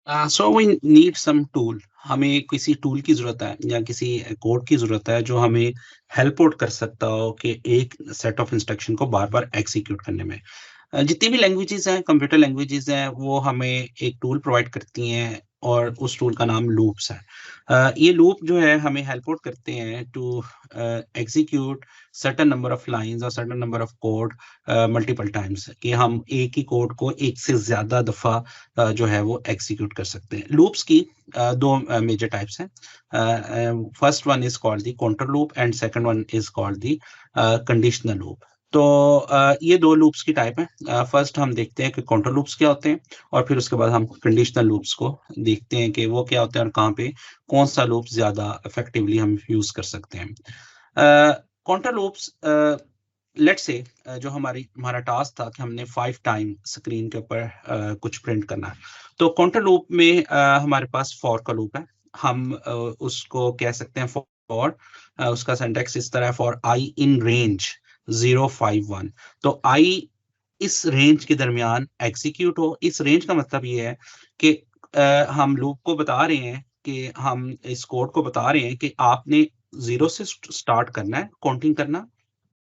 So we need some tool. हमें किसी tool की ज़रूरत है या किसी कोड की ज़रूरत है जो हमें हेल्प आउट कर सकता हो कि एक सेट ऑफ इंस्ट्रक्शन को बार-बार एग्ज़ीक्यूट करने में। जितनी भी लैंग्वेजेज़ हैं, कंप्यूटर लैंग्वेजेज़ हैं, वो हमें एक टूल प्रोवाइड करती हैं और उस टूल का नाम लूप्स है। ये लूप जो है हमें हेल्प आउट करते हैं to execute certain number of lines और certain number of code multiple times कि हम एक ही कोड को एक से ज़्यादा दफ़ा जो है वो एग्ज़ीक्यूट कर सकते हैं। लूप्स की 2 मेजर टाइप्स हैं। First one is called the counter loop and second one is called the conditional loop. तो ये 2 लूप्स की टाइप हैं। फर्स्ट हम देखते हैं कि काउंटर लूप्स क्या होते हैं और फिर उसके बाद हम कंडीशनल लूप्स को देखते हैं कि वो क्या होते हैं और कहाँ पे कौन-सा लूप ज़्यादा इफेक्टिवली हम यूज़ कर सकते हैं। काउंटर लूप्स लेट्स से जो हमारा टास्क था कि हमने 5 टाइम स्क्रीन के ऊपर कुछ प्रिंट करना है। तो काउंटर लूप में हमारे पास फॉर का लूप है। हम उसको कह सकते हैं फॉर उसका सिंटैक्स इस तरह है फॉर आई इन रेंज 051। तो आई इस रेंज के दरमियान एग्जीक्यूट हो। इस रेंज का मतलब ये है कि हम लूप को बता रहे हैं कि हम इस कोड को बता रहे हैं कि आपने 0 से स्टार्ट करना है, काउंटिंग करना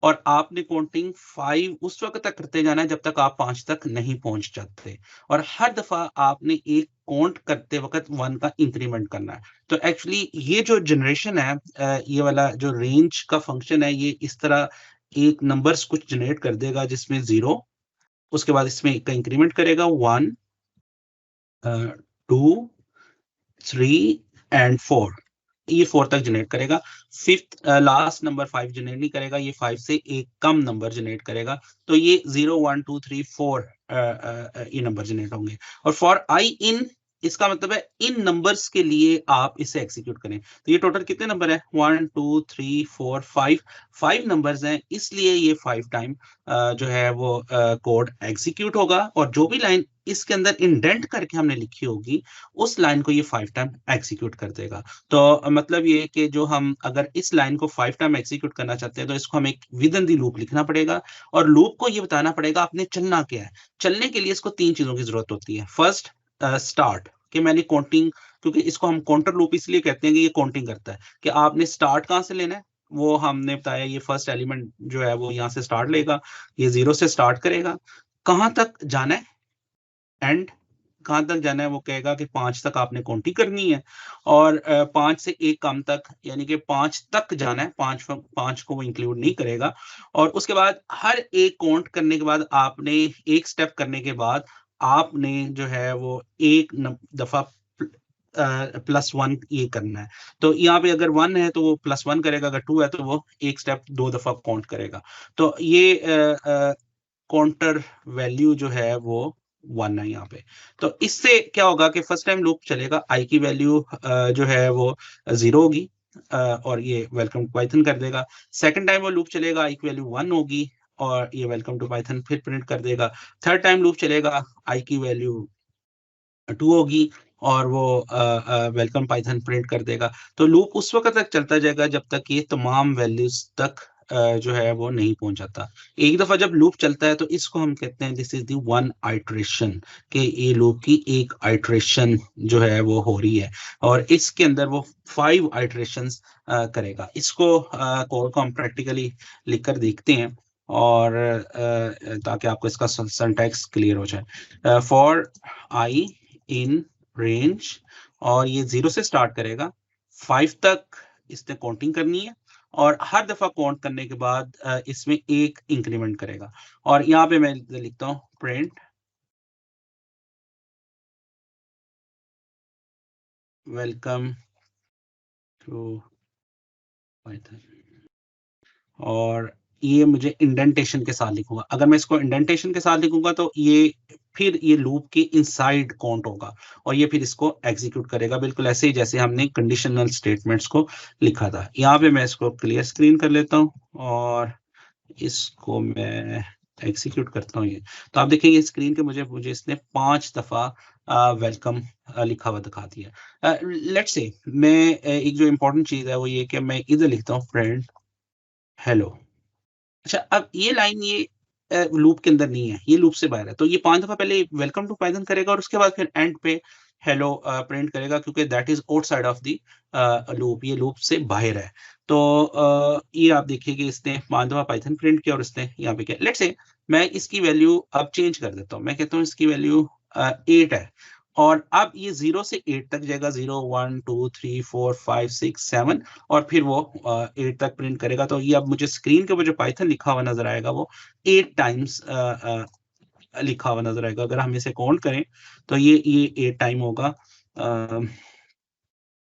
और आपने काउंटिंग 5 उस वक़्त तक करते जाना है जब तक आप 5 तक नहीं पहुँच जाते और हर दफ़ा आपने एक काउंट करते वक़्त 1 का इंक्रीमेंट करना है। तो एक्चुअली ये जो जनरेशन है ये वाला जो रेंज का फंक्शन है ये इस तरह एक नंबर्स कुछ जनरेट कर देगा जिसमें 0 उसके बाद इसमें का इंक्रीमेंट करेगा 1 2 3 एंड 4 ये 4 तक जनरेट करेगा। 5th लास्ट नंबर 5 जनरेट नहीं करेगा, ये 5 से एक कम नंबर जनरेट करेगा। तो ये 0 1 2 3 4 ये नंबर जनरेट होंगे और फॉर आई इन इसका मतलब है इन नंबर्स के लिए आप इसे एग्जीक्यूट करें। तो ये टोटल कितने नंबर है 1 2 3 4 5 5 नंबर्स हैं इसलिए ये 5 टाइम जो है वो कोड एग्जीक्यूट होगा और जो भी लाइन इसके अंदर इंडेंट करके हमने लिखी होगी उस लाइन को ये 5 टाइम एग्जीक्यूट कर देगा। तो मतलब ये है कि जो हम अगर इस लाइन को 5 टाइम एग्जीक्यूट करना चाहते हैं तो इसको हमें एक विद इन द लूप लिखना पड़ेगा और लूप को ये बताना पड़ेगा आपने चलना क्या है। चलने के लिए इसको 3 चीज़ों की ज़रूरत होती है। फर्स्ट स्टार्ट कि मैंने काउंटिंग क्योंकि इसको हम काउंटर लूप इसलिए कहते हैं कि ये काउंटिंग करता है कि आपने स्टार्ट कहाँ से लेना है, वो हमने बताया ये फर्स्ट एलिमेंट जो है वो यहाँ से स्टार्ट लेगा, ये 0 से स्टार्ट करेगा। कहाँ तक जाना है एंड कहाँ तक जाना है वो कहेगा कि 5 तक आपने काउंटिंग करनी है और 5 से 1 कम तक यानी कि 5 तक जाना है, 5 को वो इंक्लूड नहीं करेगा और उसके बाद हर एक काउंट करने के बाद आपने एक स्टेप करने के बाद आपने जो है वो एक दफ़ा +1 ये करना है। तो यहाँ पे अगर 1 है तो वो +1 करेगा, अगर 2 है तो वो एक स्टेप 2 दफ़ा काउंट करेगा। तो ये काउंटर वैल्यू जो है वो 1 है यहाँ पे। तो इससे क्या होगा कि फर्स्ट टाइम लूप चलेगा, आई की वैल्यू जो है वो 0 होगी और ये वेलकम टू पाइथन कर देगा। सेकंड टाइम वो लूप चलेगा, आई की वैल्यू 1 होगी और ये वेलकम टू पाइथन फिर प्रिंट कर देगा। थर्ड टाइम लूप चलेगा, आई की वैल्यू 2 होगी और वो वेलकम पाइथन प्रिंट कर देगा। तो लूप उस वक़्त तक चलता जाएगा जब तक ये तमाम वैल्यूज़ तक जो है वो नहीं पहुँच जाता। एक दफ़ा जब लूप चलता है तो इसको हम कहते हैं this is the one iteration कि ये लूप की एक आइटरेशन जो है वो हो रही है और इसके अंदर वो 5 आइटरेशंस करेगा। इसको कोड को हम प्रैक्टिकली लिख कर देखते हैं और ताकि आपको इसका सिंटैक्स क्लियर हो जाए। फॉर आई इन रेंज और ये 0 से स्टार्ट करेगा, 5 तक इसने काउंटिंग करनी है और हर दफ़ा काउंट करने के बाद इसमें 1 इंक्रीमेंट करेगा और यहाँ पे मैं लिखता हूँ प्रिंट वेलकम टू पाइथन और ये मुझे इंडेंटेशन के साथ लिखूँगा। अगर मैं इसको इंडेंटेशन के साथ लिखूँगा तो ये फिर ये लूप के इनसाइड काउंट होगा और ये फिर इसको एग्ज़ीक्यूट करेगा बिल्कुल ऐसे ही जैसे हमने कंडीशनल स्टेटमेंट्स को लिखा था। यहाँ पे मैं इसको क्लियर स्क्रीन कर लेता हूँ और इसको मैं एग्ज़ीक्यूट करता हूँ ये। तो आप देखेंगे स्क्रीन के मुझे इसने 5 दफ़ा वेलकम लिखा हुआ दिखा दिया। लेट्स से मैं एक जो इम्पोर्टेंट चीज़ है वो ये कि मैं इधर लिखता हूँ फ्रेंड हेलो। अच्छा, अब ये लाइन ये लूप के अंदर नहीं है, ये लूप से बाहर है। तो ये 5 दफ़ा पहले वेलकम टू पाइथन करेगा और उसके बाद फिर एंड पे हेलो प्रिंट करेगा, क्योंकि that is outside of the loop, ये लूप से बाहर है। तो ये आप देखिए कि इसने 5 दफा पाइथन प्रिंट किया और इसने यहाँ पे किया। लेट्स से मैं इसकी वैल्यू अब चेंज कर देता हूँ, मैं कहता हूँ इसकी वैल्यू 8 है, और अब ये 0 से 8 तक जाएगा, 0 1 2 3 4 5 6 7, और फिर वो 8 तक प्रिंट करेगा। तो ये अब मुझे स्क्रीन के ऊपर जो पाइथन लिखा हुआ नजर आएगा वो 8 टाइम्स लिखा हुआ नजर आएगा। अगर हम इसे काउंट करें तो ये 8 टाइम होगा।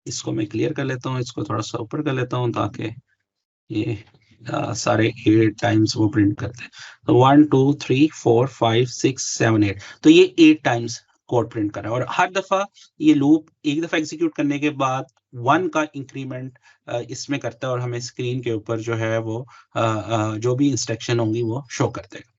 इसको मैं क्लियर कर लेता हूँ, इसको थोड़ा सा ऊपर कर लेता हूँ ताकि ये सारे 8 टाइम्स वो प्रिंट करते हैं। तो 1 2 3 4 5 6 7 8, तो ये 8 टाइम्स कोड प्रिंट कर रहा है। और हर दफा ये लूप एक दफा एग्जीक्यूट करने के बाद 1 का इंक्रीमेंट इसमें करता है, और हमें स्क्रीन के ऊपर जो है वो जो भी इंस्ट्रक्शन होंगी वो शो करते हैं।